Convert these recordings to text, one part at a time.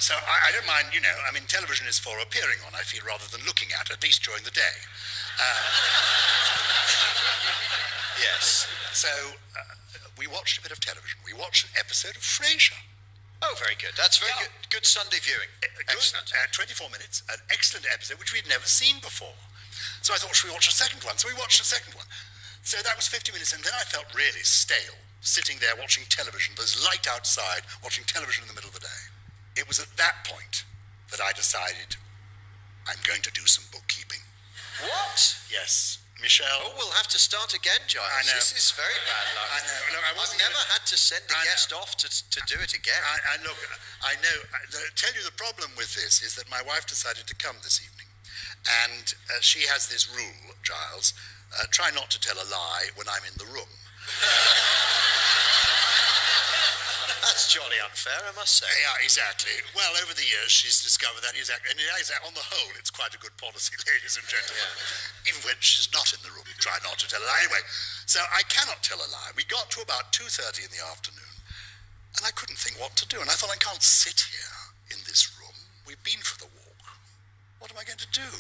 So I don't mind, I mean, television is for appearing on, I feel, rather than looking at least during the day. Yes. So we watched a bit of television. We watched an episode of Frasier. Oh, very good. That's very good. Good Sunday viewing. Excellent. 24 minutes, an excellent episode, which we'd never seen before. So I thought, should we watch a second one? So we watched a second one. So that was 50 minutes, and then I felt really stale, sitting there watching television. There's light outside, watching television in the middle of the day. It was at that point that I decided I'm going to do some bookkeeping. What? Yes. Michelle. Oh, we'll have to start again, Giles. I know. This is very bad luck. I know. Look, I've never had to send a guest off to do it again. I know. Tell you the problem with this is that my wife decided to come this evening. And she has this rule, Giles, try not to tell a lie when I'm in the room. That's jolly unfair, I must say. Yeah, exactly. Well, over the years, she's discovered that on the whole, it's quite a good policy, ladies and gentlemen. Yeah. Even when she's not in the room, try not to tell a lie. Anyway, so I cannot tell a lie. We got to about 2:30 in the afternoon, and I couldn't think what to do. And I thought, I can't sit here in this room. We've been for the walk. What am I going to do?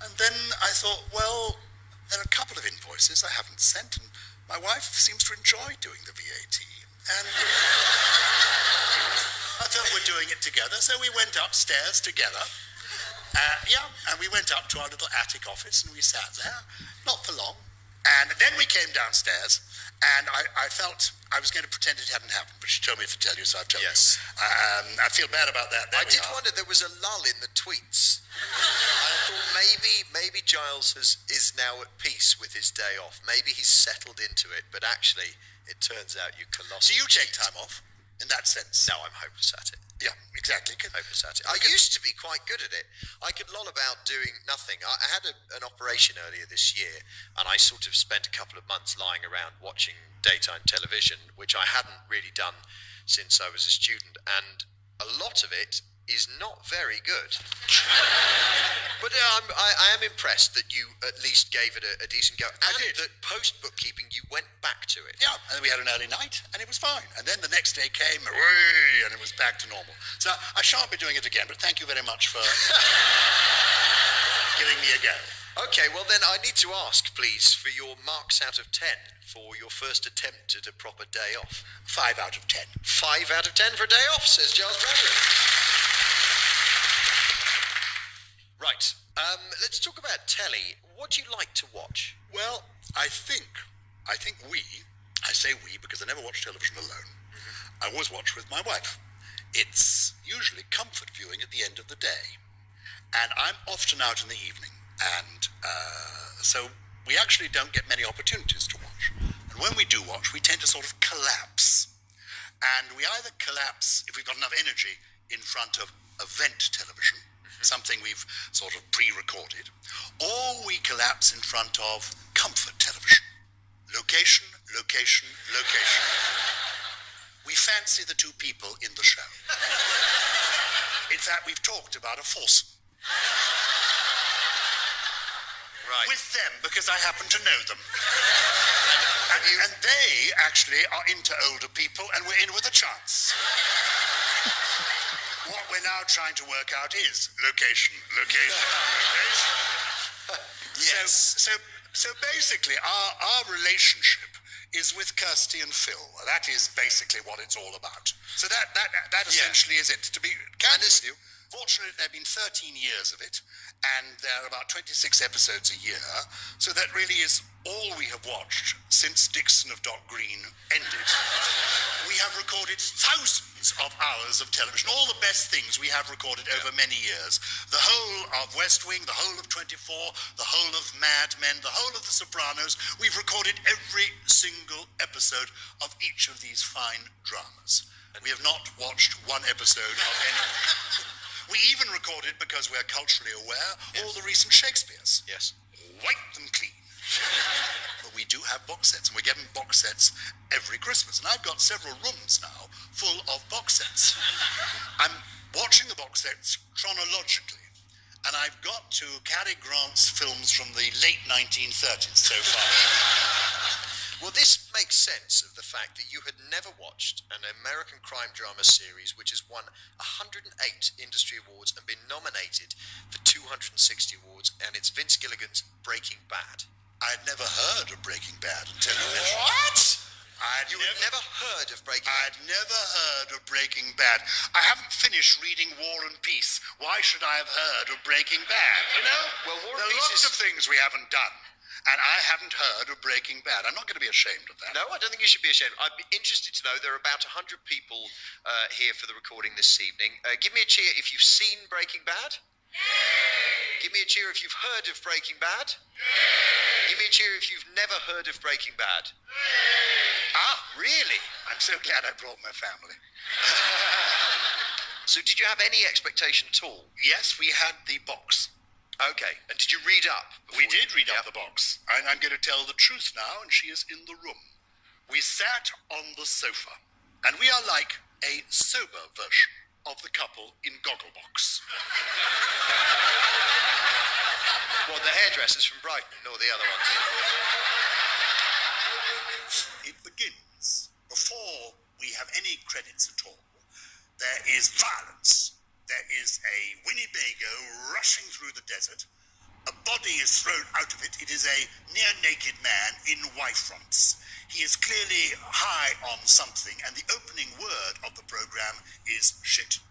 And then I thought, well, there are a couple of invoices I haven't sent, and my wife seems to enjoy doing the VAT. And I thought we're doing it together, so we went upstairs together. And we went up to our little attic office, and we sat there, not for long. And then we came downstairs, and I felt I was going to pretend it hadn't happened, but she told me to tell you, so I've told you. I feel bad about that. I did wonder, there was a lull in the tweets. I thought maybe Giles is now at peace with his day off. Maybe he's settled into it, but actually, it turns out you colossal. Do you take time off in that sense? No, I'm hopeless at it. Yeah, exactly. Hopeless at it. I used to be quite good at it. I could loll about doing nothing. I had an operation earlier this year, and I sort of spent a couple of months lying around watching daytime television, which I hadn't really done since I was a student, and a lot of it is not very good. But I am impressed that you at least gave it a decent go. And that post-bookkeeping, you went back to it. Yeah, and we had an early night, and it was fine. And then the next day came, and it was back to normal. So I shan't be doing it again, but thank you very much for giving me a go. Okay, well then I need to ask, please, for your marks out of 10 for your first attempt at a proper day off. 5 out of 10. 5 out of 10 for a day off, says Giles Bradbury. Right, let's talk about telly. What do you like to watch? Well, I think I say we because I never watch television alone. Mm-hmm. I always watch with my wife. It's usually comfort viewing at the end of the day. And I'm often out in the evening. And so we actually don't get many opportunities to watch. And when we do watch, we tend to sort of collapse. And we either collapse if we've got enough energy in front of event television, something we've sort of pre-recorded, or we collapse in front of comfort television. Location, location, location. We fancy the two people in the show. In fact, we've talked about a foursome. Right. With them, because I happen to know them. And they actually are into older people, and we're in with a chance. What we're now trying to work out is location, location, location. Yes. So basically, our relationship is with Kirsty and Phil. That is basically what it's all about. So that essentially is it. To be candid with you, fortunately, there have been 13 years of it, and there are about 26 episodes a year. So that really is all we have watched since Dixon of Dock Green ended. We have recorded thousands of hours of television, all the best things we have recorded over many years. The whole of West Wing, the whole of 24, the whole of Mad Men, the whole of The Sopranos. We've recorded every single episode of each of these fine dramas. And we have not watched one episode of any. We even recorded, because we're culturally aware, all the recent Shakespeares. Yes. Wipe them clean. But we do have box sets, and we're getting box sets every Christmas. And I've got several rooms now full of box sets. I'm watching the box sets chronologically, and I've got to Cary Grant's films from the late 1930s so far. Well, this makes sense of the fact that you had never watched an American crime drama series which has won 108 industry awards and been nominated for 260 awards, and it's Vince Gilligan's Breaking Bad. I'd never heard of Breaking Bad until you mentioned it. What? You had never heard of Breaking Bad? I'd never heard of Breaking Bad. I haven't finished reading War and Peace. Why should I have heard of Breaking Bad? You know? Well, War and there are Peace lots of things we haven't done, and I haven't heard of Breaking Bad. I'm not going to be ashamed of that. No, I don't think you should be ashamed. I'd be interested to know, there are about 100 people here for the recording this evening. Give me a cheer if you've seen Breaking Bad. Yay! Give me a cheer if you've heard of Breaking Bad. Yay! Give me a cheer if you've never heard of Breaking Bad. Yay! Ah, really? I'm so glad I brought my family. So did you have any expectation at all? Yes, we had the box. Okay, and did you read up? We did read up the box. And I'm going to tell the truth now, and she is in the room. We sat on the sofa, and we are like a sober version of the couple in Gogglebox. Well, the hairdressers from Brighton, or the other ones? It begins. Before we have any credits at all, there is violence. There is a Winnebago rushing through the desert. A body is thrown out of it. It is a near-naked man in Y-fronts. He is clearly high on something, and the opening word of the program is shit.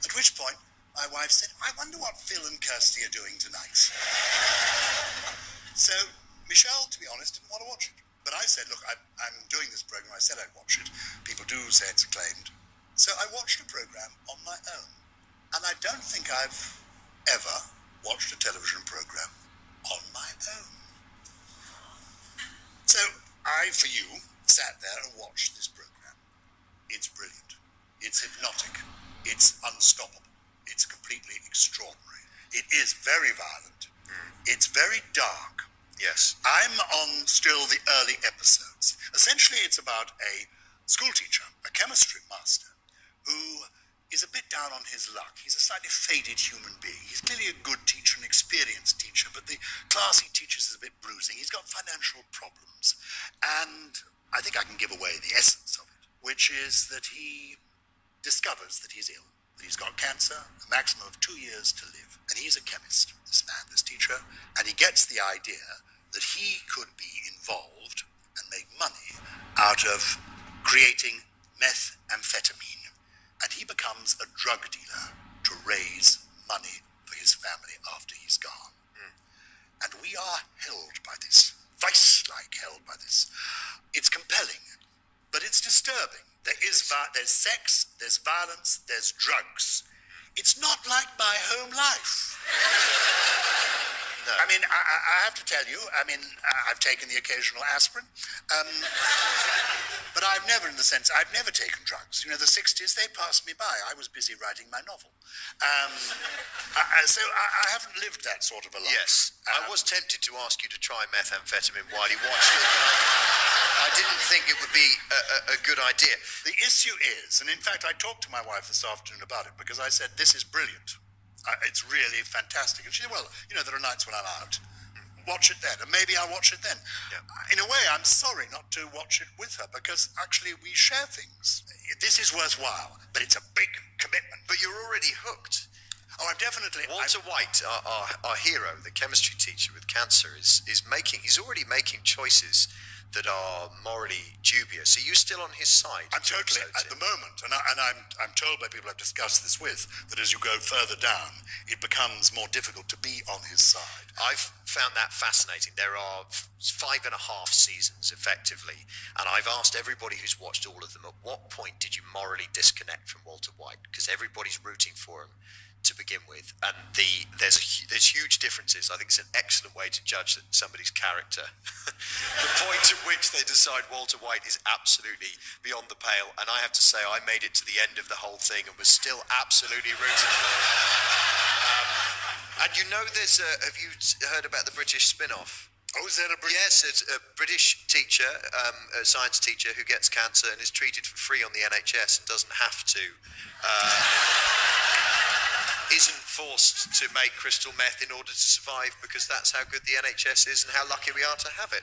At which point, my wife said, I wonder what Phil and Kirsty are doing tonight. So, Michelle, to be honest, didn't want to watch it. But I said, look, I'm doing this program. I said I'd watch it. People do say it's acclaimed. So I watched a program on my own. And I don't think I've ever watched a television program on my own. So I, for you, sat there and watched this program. It's brilliant. It's hypnotic. It's unstoppable. It's completely extraordinary. It is very violent. It's very dark. Yes. I'm on still the early episodes. Essentially, it's about a school teacher, a chemistry master, who is a bit down on his luck. He's a slightly faded human being. He's clearly a good teacher, an experienced teacher, but the class he teaches is a bit bruising. He's got financial problems. And I think I can give away the essence of it, which is that he discovers that he's ill, that he's got cancer, a maximum of 2 years to live. And he's a chemist, this man, this teacher, and he gets the idea that he could be involved and make money out of creating methamphetamine. And he becomes a drug dealer to raise money for his family after he's gone. And we are held by this, vice-like held by this. It's compelling, but it's disturbing. There's sex, there's violence, there's drugs. It's not like my home life. No. I mean, I have to tell you, I've taken the occasional aspirin, but I've never taken drugs. You know, the 60s, they passed me by. I was busy writing my novel. So I haven't lived that sort of a life. Yes. I was tempted to ask you to try methamphetamine while you watched it, but I didn't think it would be a good idea. The issue is, and in fact, I talked to my wife this afternoon about it, because I said, this is brilliant. It's really fantastic. And she said, well, you know, there are nights when I'm out. Watch it then. And maybe I'll watch it then. Yeah. In a way, I'm sorry not to watch it with her, because actually we share things. This is worthwhile, but it's a big commitment. But you're already hooked. Oh, I'm definitely... Walter White, our hero, the chemistry teacher with cancer, he's already making choices that are morally dubious. Are you still on his side? I'm totally, at the moment, and I'm told by people I've discussed this with, that as you go further down, it becomes more difficult to be on his side. I've found that fascinating. There are 5.5 seasons, effectively, and I've asked everybody who's watched all of them, at what point did you morally disconnect from Walter White? Because everybody's rooting for him to begin with, and there's huge differences. I think it's an excellent way to judge somebody's character. The point at which they decide Walter White is absolutely beyond the pale, and I have to say I made it to the end of the whole thing and was still absolutely rooting for him. And you know, have you heard about the British spin-off? Oh, is that a British? Yes, it's a British teacher, a science teacher who gets cancer and is treated for free on the NHS and doesn't have to. isn't forced to make crystal meth in order to survive because that's how good the NHS is and how lucky we are to have it.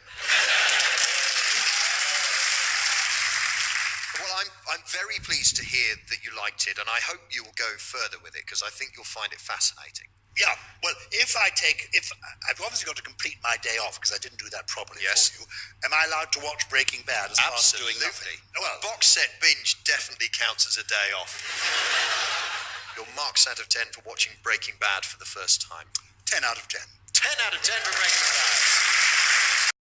Well, I'm very pleased to hear that you liked it, and I hope you will go further with it because I think you'll find it fascinating. Yeah, well, if I've obviously got to complete my day off because I didn't do that properly Yes. for you. Am I allowed to watch Breaking Bad as part of doing nothing? Well, box set binge definitely counts as a day off. Your marks out of 10 for watching Breaking Bad for the first time. 10 out of 10. 10 out of 10 for Breaking Bad.